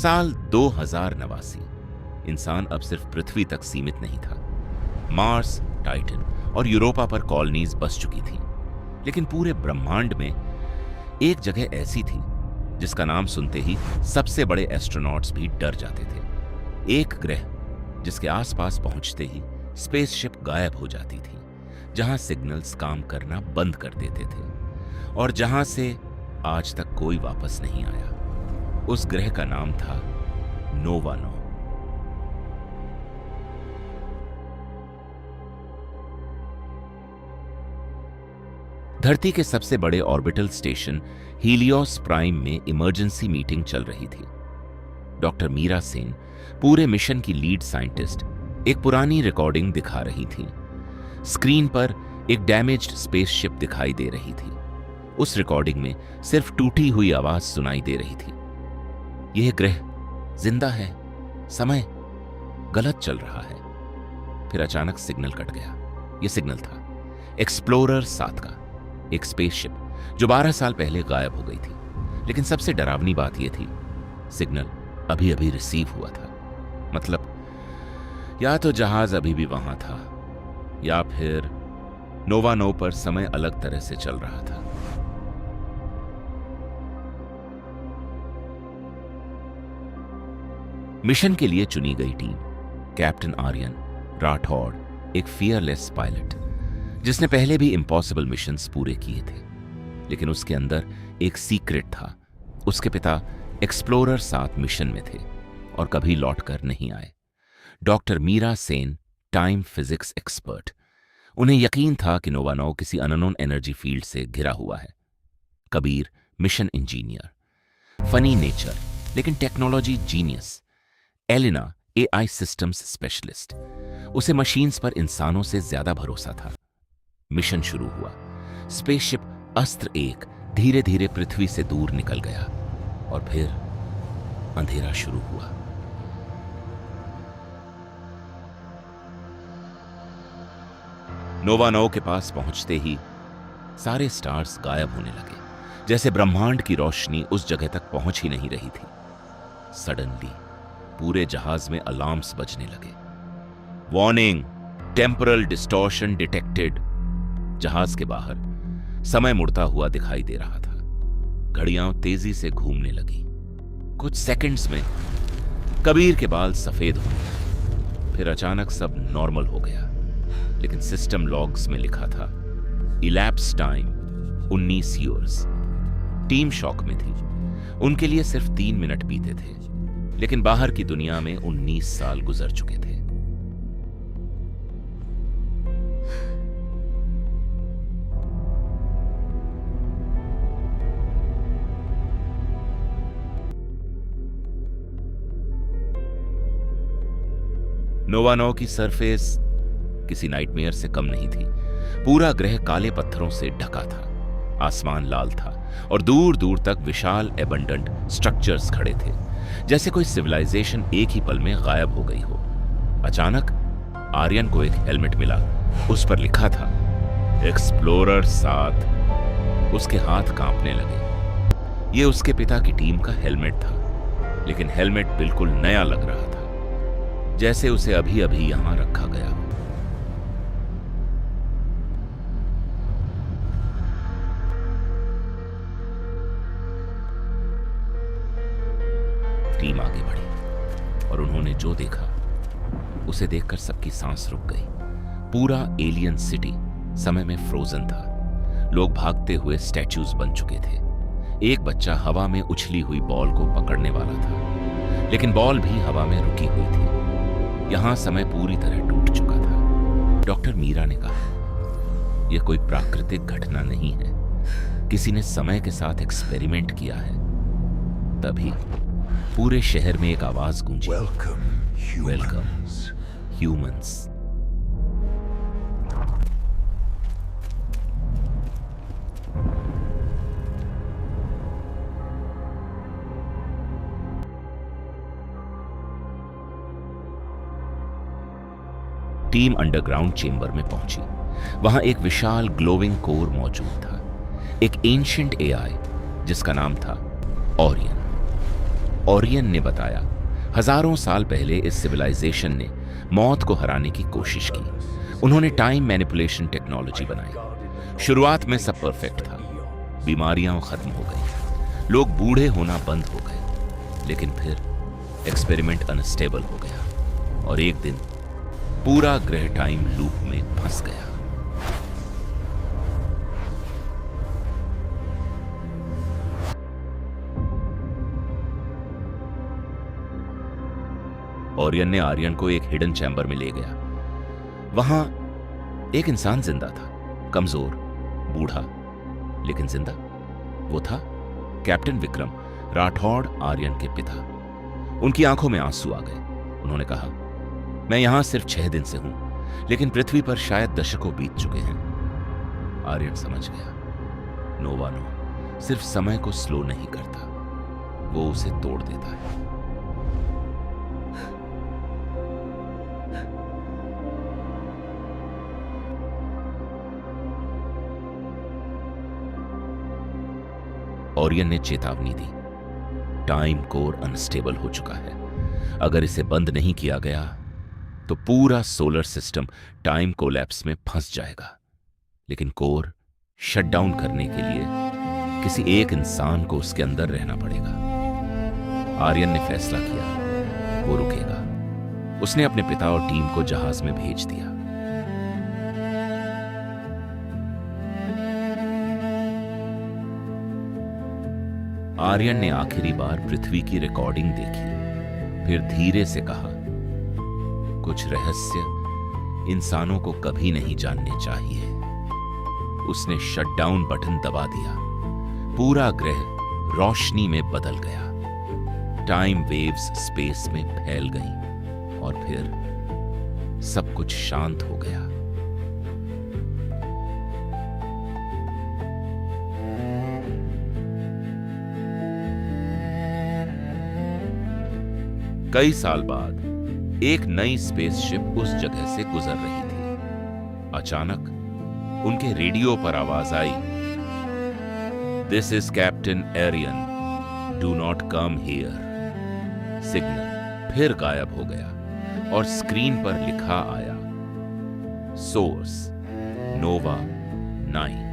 साल 2089। इंसान अब सिर्फ पृथ्वी तक सीमित नहीं था। मार्स, टाइटन और यूरोपा पर कॉलोनीज बस चुकी थी। लेकिन पूरे ब्रह्मांड में एक जगह ऐसी थी जिसका नाम सुनते ही सबसे बड़े एस्ट्रोनॉट्स भी डर जाते थे। एक ग्रह जिसके आसपास पहुंचते ही स्पेसशिप गायब हो जाती थी, जहां सिग्नल्स काम करना बंद कर देते थे और जहां से आज तक कोई वापस नहीं आया। उस ग्रह का नाम था नोवा नौ। धरती के सबसे बड़े ऑर्बिटल स्टेशन हीलियोस प्राइम में इमरजेंसी मीटिंग चल रही थी। डॉक्टर मीरा सेन, पूरे मिशन की लीड साइंटिस्ट, एक पुरानी रिकॉर्डिंग दिखा रही थी। स्क्रीन पर एक डैमेज्ड स्पेसशिप दिखाई दे रही थी। उस रिकॉर्डिंग में सिर्फ टूटी हुई आवाज सुनाई दे रही थी। यह ग्रह जिंदा है, समय गलत चल रहा है। फिर अचानक सिग्नल कट गया। यह सिग्नल था एक्सप्लोरर 7 का, एक स्पेसशिप जो 12 साल पहले गायब हो गई थी। लेकिन सबसे डरावनी बात यह थी, सिग्नल अभी अभी रिसीव हुआ था। मतलब या तो जहाज अभी भी वहां था या फिर नोवा नौ पर समय अलग तरह से चल रहा था। मिशन के लिए चुनी गई टीम, कैप्टन आर्यन राठौड़, एक फियरलेस पायलट जिसने पहले भी इम्पॉसिबल मिशंस पूरे किए थे। लेकिन उसके अंदर एक सीक्रेट था। उसके पिता एक्सप्लोरर 7 मिशन में थे और कभी लौटकर नहीं आए। Doctor Meera Sen, time physics expert. उन्हें यकीन था कि नोवा नौ किसी अननोन एनर्जी फील्ड से घिरा हुआ है। Kabir, mission engineer, funny nature लेकिन technology genius. Elina, AI systems specialist. उसे मशीन्स पर इंसानों से ज्यादा भरोसा था। मिशन शुरू हुआ। स्पेसशिप अस्त्र 1 धीरे धीरे पृथ्वी से दूर निकल गया और फिर अंधेरा शुरू हुआ। नोवा नौ के पास पहुंचते ही सारे स्टार्स गायब होने लगे, जैसे ब्रह्मांड की रोशनी उस जगह तक पहुंच ही नहीं रही थी। सडनली पूरे जहाज में अलार्म्स बजने लगे। Warning, temporal distortion detected. जहाज के बाहर समय मुड़ता हुआ दिखाई दे रहा था। घड़ियां तेजी से घूमने लगी। कुछ सेकंड्स में कबीर के बाल सफेद हो गए। फिर अचानक सब नॉर्मल हो गया। लेकिन सिस्टम लॉग्स में लिखा था elapse time 19 years. Team shock में थी। उनके लिए सिर्फ 3 मिनट बीते थे, लेकिन बाहर की दुनिया में 19 साल गुजर चुके थे। नोवा नौ की सरफेस किसी नाइटमेयर से कम नहीं थी। पूरा ग्रह काले पत्थरों से ढका था। आसमान लाल था और दूर दूर तक विशाल एबंडेंट स्ट्रक्चर्स खड़े थे, जैसे कोई सिविलाइजेशन एक ही पल में गायब हो गई हो। अचानक आर्यन को एक हेलमेट मिला। उस पर लिखा था एक्सप्लोरर 7। उसके हाथ कांपने लगे। यह उसके पिता की टीम का हेलमेट था, लेकिन हेलमेट बिल्कुल नया लग रहा था, जैसे उसे अभी अभी यहां रखा गया हो। टीम आगे बढ़ी और उन्होंने जो देखा उसे देखकर सबकी सांस रुक गई। पूरा एलियन सिटी समय में फ्रोजन था। लोग भागते हुए स्टैच्यूज बन चुके थे। एक बच्चा हवा में उछली हुई बॉल को पकड़ने वाला था, लेकिन बॉल भी हवा में रुकी हुई थी। यहां समय पूरी तरह टूट चुका था। डॉक्टर मीरा ने कहा, यह कोई प्राकृतिक घटना नहीं है, किसी ने समय के साथ एक्सपेरिमेंट किया है। तभी पूरे शहर में एक आवाज गूंजी, welcome humans. Team underground chamber में पहुंची। वहां एक विशाल ग्लोविंग कोर मौजूद था, एक एंशिएंट एआई जिसका नाम था ऑरियन। ओरियन ने बताया, हजारों साल पहले इस सिविलाइजेशन ने मौत को हराने की कोशिश की। उन्होंने टाइम मैनिपुलेशन टेक्नोलॉजी बनाई। शुरुआत में सब परफेक्ट था, बीमारियां खत्म हो गई, लोग बूढ़े होना बंद हो गए। लेकिन फिर एक्सपेरिमेंट अनस्टेबल हो गया और एक दिन पूरा ग्रह टाइम लूप में फंस गया। ओरियन ने आर्यन को एक हिडन चैम्बर में ले गया। वहां एक इंसान जिंदा था, कमजोर, बूढ़ा, लेकिन जिंदा। वो था कैप्टन विक्रम, राठौड़ आर्यन के पिता। उनकी आंखों में आंसू आ गए। उन्होंने कहा, मैं यहां सिर्फ 6 दिन से हूं, लेकिन पृथ्वी पर शायद दशकों बीत चुके हैं। आर्यन समझ गया, नोवा नो सिर्फ समय को स्लो नहीं करता, वो उसे तोड़ देता है। ओरियन ने चेतावनी दी, टाइम कोर अनस्टेबल हो चुका है। अगर इसे बंद नहीं किया गया तो पूरा सोलर सिस्टम टाइम कोलैप्स में फंस जाएगा। लेकिन कोर शट डाउन करने के लिए किसी एक इंसान को उसके अंदर रहना पड़ेगा। आर्यन ने फैसला किया, वो रुकेगा। उसने अपने पिता और टीम को जहाज में भेज दिया। आर्यन ने आखिरी बार पृथ्वी की रिकॉर्डिंग देखी, फिर धीरे से कहा, कुछ रहस्य इंसानों को कभी नहीं जानने चाहिए। उसने शटडाउन बटन दबा दिया। पूरा ग्रह रोशनी में बदल गया। टाइम वेव्स स्पेस में फैल गईं और फिर सब कुछ शांत हो गया। कई साल बाद एक नई स्पेसशिप उस जगह से गुजर रही थी। अचानक उनके रेडियो पर आवाज आई, this is captain Arian, do not come here. Signal फिर गायब हो गया और स्क्रीन पर लिखा आया, सोर्स नोवा 9।